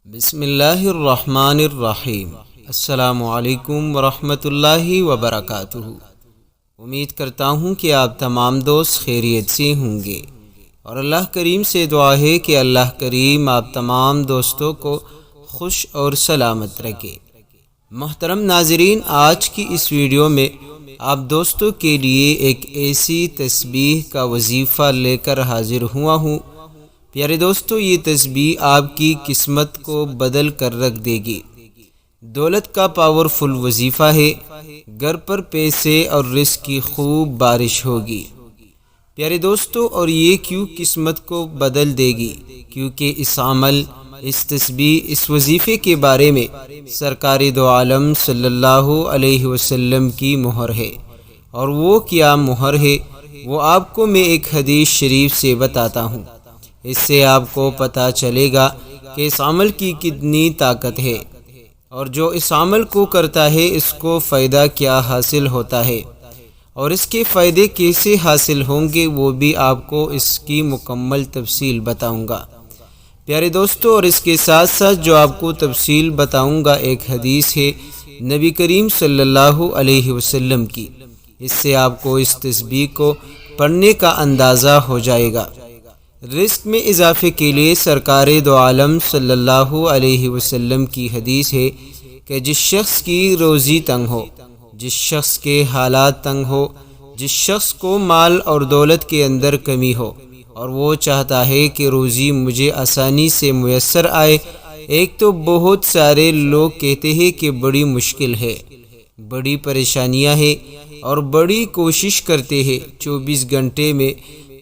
بسم اللہ الرحمن الرحیم۔ السلام علیکم ورحمۃ اللہ وبرکاتہ۔ امید کرتا ہوں کہ آپ تمام دوست خیریت سے ہوں گے، اور اللہ کریم سے دعا ہے کہ اللہ کریم آپ تمام دوستوں کو خوش اور سلامت رکھے۔ محترم ناظرین، آج کی اس ویڈیو میں آپ دوستوں کے لیے ایک ایسی تسبیح کا وظیفہ لے کر حاضر ہوا ہوں۔ پیارے دوستو، یہ تسبیح آپ کی قسمت کو بدل کر رکھ دے گی۔ دولت کا پاورفل وظیفہ ہے۔ گھر پر پیسے اور رزق کی خوب بارش ہوگی۔ پیارے دوستو، اور یہ کیوں قسمت کو بدل دے گی؟ کیونکہ اس عمل، اس تسبیح، اس وظیفے کے بارے میں سرکار دو عالم صلی اللہ علیہ وسلم کی مہر ہے۔ اور وہ کیا مہر ہے، وہ آپ کو میں ایک حدیث شریف سے بتاتا ہوں۔ اس سے آپ کو پتہ چلے گا کہ اس عمل کی کتنی طاقت ہے، اور جو اس عمل کو کرتا ہے اس کو فائدہ کیا حاصل ہوتا ہے، اور اس کے فائدے کیسے حاصل ہوں گے وہ بھی آپ کو اس کی مکمل تفصیل بتاؤں گا۔ پیارے دوستو، اور اس کے ساتھ ساتھ جو آپ کو تفصیل بتاؤں گا ایک حدیث ہے نبی کریم صلی اللہ علیہ وسلم کی۔ اس سے آپ کو اس تسبیح کو پڑھنے کا اندازہ ہو جائے گا۔ رزق میں اضافے کے لیے سرکار دو عالم صلی اللہ علیہ وسلم کی حدیث ہے کہ جس شخص کی روزی تنگ ہو، جس شخص کے حالات تنگ ہو، جس شخص کو مال اور دولت کے اندر کمی ہو، اور وہ چاہتا ہے کہ روزی مجھے آسانی سے میسر آئے۔ ایک تو بہت سارے لوگ کہتے ہیں کہ بڑی مشکل ہے، بڑی پریشانیاں ہیں، اور بڑی کوشش کرتے ہیں، 24 گھنٹے میں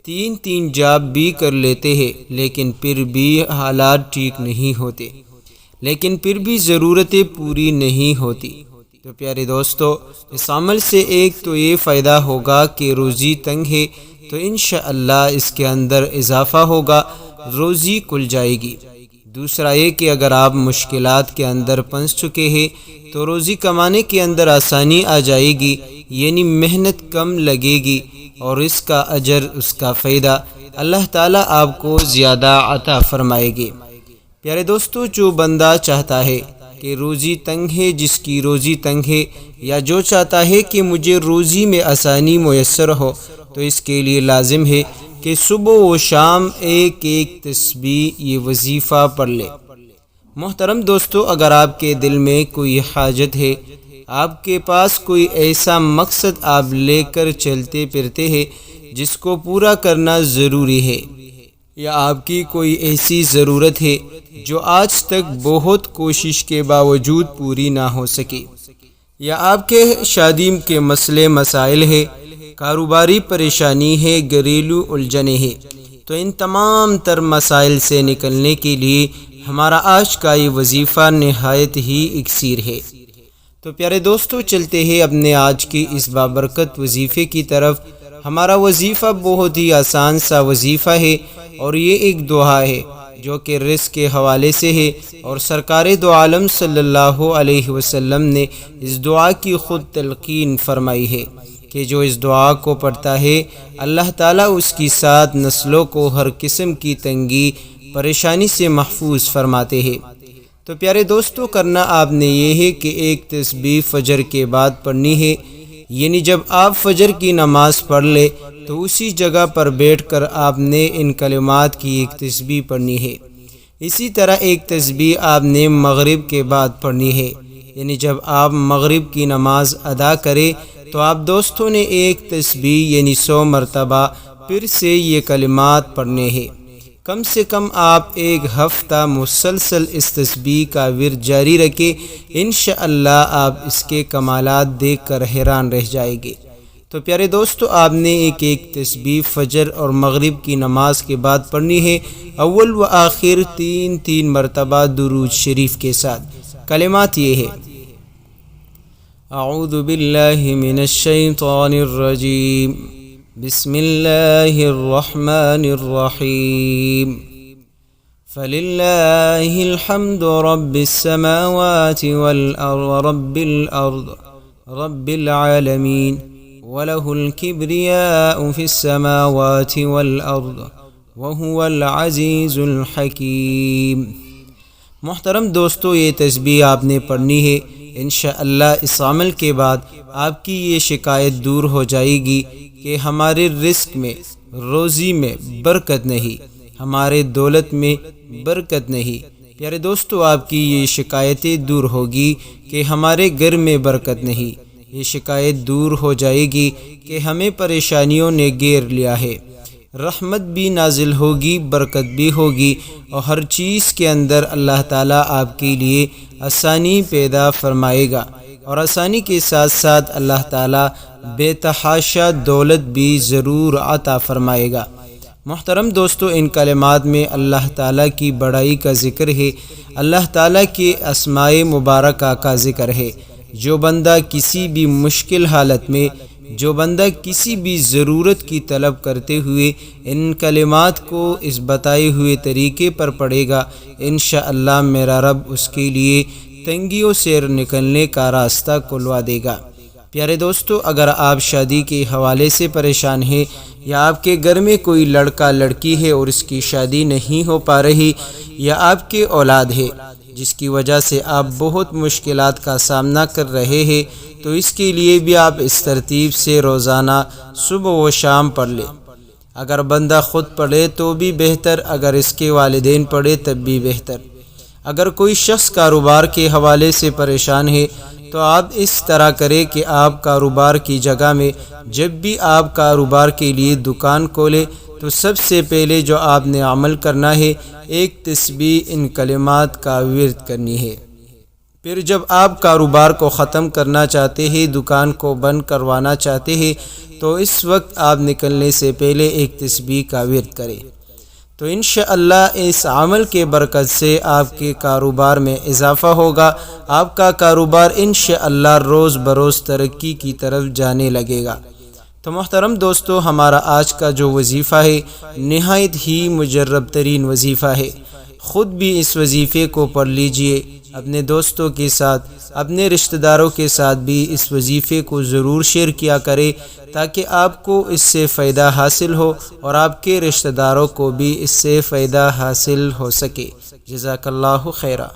3 جاب بھی کر لیتے ہیں، لیکن پھر بھی حالات ٹھیک نہیں ہوتے، لیکن پھر بھی ضرورتیں پوری نہیں ہوتی۔ تو پیارے دوستو، اس عمل سے ایک تو یہ فائدہ ہوگا کہ روزی تنگ ہے تو انشاءاللہ اس کے اندر اضافہ ہوگا، روزی کھل جائے گی۔ دوسرا یہ کہ اگر آپ مشکلات کے اندر پھنس چکے ہیں تو روزی کمانے کے اندر آسانی آ جائے گی، یعنی محنت کم لگے گی، اور اس کا اجر، اس کا فائدہ اللہ تعالیٰ آپ کو زیادہ عطا فرمائے گے۔ پیارے دوستو، جو بندہ چاہتا ہے کہ روزی تنگ ہے، جس کی روزی تنگ ہے، یا جو چاہتا ہے کہ مجھے روزی میں آسانی میسر ہو، تو اس کے لیے لازم ہے کہ صبح و شام ایک تسبیح، یہ وظیفہ پڑھ لے۔ محترم دوستو، اگر آپ کے دل میں کوئی حاجت ہے، آپ کے پاس کوئی ایسا مقصد آپ لے کر چلتے پھرتے ہیں جس کو پورا کرنا ضروری ہے، یا آپ کی کوئی ایسی ضرورت ہے جو آج تک بہت کوشش کے باوجود پوری نہ ہو سکی، یا آپ کے شادی کے مسئلے مسائل ہے، کاروباری پریشانی ہے، گھریلو الجھنیں ہیں، تو ان تمام تر مسائل سے نکلنے کے لیے ہمارا آج کا یہ وظیفہ نہایت ہی اکسیر ہے۔ تو پیارے دوستو، چلتے ہیں اپنے آج کی اس بابرکت وظیفے کی طرف۔ ہمارا وظیفہ بہت ہی آسان سا وظیفہ ہے، اور یہ ایک دعا ہے جو کہ رزق کے حوالے سے ہے، اور سرکار دو عالم صلی اللہ علیہ وسلم نے اس دعا کی خود تلقین فرمائی ہے کہ جو اس دعا کو پڑھتا ہے اللہ تعالیٰ اس کی 7 نسلوں کو ہر قسم کی تنگی پریشانی سے محفوظ فرماتے ہیں۔ تو پیارے دوستو، کرنا آپ نے یہ ہے کہ ایک تسبیح فجر کے بعد پڑھنی ہے، یعنی جب آپ فجر کی نماز پڑھ لے تو اسی جگہ پر بیٹھ کر آپ نے ان کلمات کی ایک تسبیح پڑھنی ہے۔ اسی طرح ایک تسبیح آپ نے مغرب کے بعد پڑھنی ہے، یعنی جب آپ مغرب کی نماز ادا کریں تو آپ دوستوں نے ایک تسبیح یعنی 100 مرتبہ پھر سے یہ کلمات پڑھنے ہیں۔ کم سے کم آپ ایک ہفتہ مسلسل اس تسبیح کا ورد جاری رکھیں، انشاءاللہ آپ اس کے کمالات دیکھ کر حیران رہ جائیں گے۔ تو پیارے دوستو، آپ نے ایک تسبیح فجر اور مغرب کی نماز کے بعد پڑھنی ہے، اول و آخر 3 مرتبہ درود شریف کے ساتھ۔ کلمات یہ ہے: اعوذ باللہ من الشیطان الرجیم، بسم اللہ الرحمن الرحیم، فللہ الحمد رب السماوات والارض رب العالمین، وله الكبریاء فی السماوات والارض وهو العزیز الحکیم۔ محترم دوستو، یہ تسبیح آپ نے پڑھنی ہے، انشاءاللہ اس عمل کے بعد آپ کی یہ شکایت دور ہو جائے گی کہ ہمارے رزق میں، روزی میں برکت نہیں، ہمارے دولت میں برکت نہیں۔ پیارے دوستو، آپ کی یہ شکایتیں دور ہوگی کہ ہمارے گھر میں برکت نہیں، یہ شکایت دور ہو جائے گی کہ ہمیں پریشانیوں نے گھیر لیا ہے، رحمت بھی نازل ہوگی، برکت بھی ہوگی، اور ہر چیز کے اندر اللہ تعالیٰ آپ کے لیے آسانی پیدا فرمائے گا، اور آسانی کے ساتھ ساتھ اللہ تعالیٰ بے تحاشا دولت بھی ضرور عطا فرمائے گا۔ محترم دوستو، ان کلمات میں اللہ تعالیٰ کی بڑائی کا ذکر ہے، اللہ تعالیٰ کے اسماء مبارکہ کا ذکر ہے۔ جو بندہ کسی بھی مشکل حالت میں، جو بندہ کسی بھی ضرورت کی طلب کرتے ہوئے ان کلمات کو اس بتائے ہوئے طریقے پر پڑھے گا، انشاءاللہ میرا رب اس کے لیے تنگیوں سے نکلنے کا راستہ کھلوا دے گا۔ پیارے دوستو، اگر آپ شادی کے حوالے سے پریشان ہیں، یا آپ کے گھر میں کوئی لڑکا لڑکی ہے اور اس کی شادی نہیں ہو پا رہی، یا آپ کے اولاد ہے جس کی وجہ سے آپ بہت مشکلات کا سامنا کر رہے ہیں، تو اس کے لیے بھی آپ اس ترتیب سے روزانہ صبح و شام پڑھ لیں۔ اگر بندہ خود پڑھے تو بھی بہتر، اگر اس کے والدین پڑھے تب بھی بہتر۔ اگر کوئی شخص کاروبار کے حوالے سے پریشان ہے تو آپ اس طرح کریں کہ آپ کاروبار کی جگہ میں جب بھی آپ کاروبار کے لیے دکان کھولیں تو سب سے پہلے جو آپ نے عمل کرنا ہے، ایک تسبیح ان کلمات کا ورد کرنی ہے۔ پھر جب آپ کاروبار کو ختم کرنا چاہتے ہیں، دکان کو بند کروانا چاہتے ہیں، تو اس وقت آپ نکلنے سے پہلے ایک تسبیح کا ورد کریں، تو انشاءاللہ اس عمل کے برکت سے آپ کے کاروبار میں اضافہ ہوگا، آپ کا کاروبار انشاءاللہ روز بروز ترقی کی طرف جانے لگے گا۔ تو محترم دوستو، ہمارا آج کا جو وظیفہ ہے نہایت ہی مجرب ترین وظیفہ ہے، خود بھی اس وظیفے کو پڑھ لیجئے، اپنے دوستوں کے ساتھ، اپنے رشتہ داروں کے ساتھ بھی اس وظیفے کو ضرور شیئر کیا کرے، تاکہ آپ کو اس سے فائدہ حاصل ہو اور آپ کے رشتہ داروں کو بھی اس سے فائدہ حاصل ہو سکے۔ جزاک اللہ خیرہ۔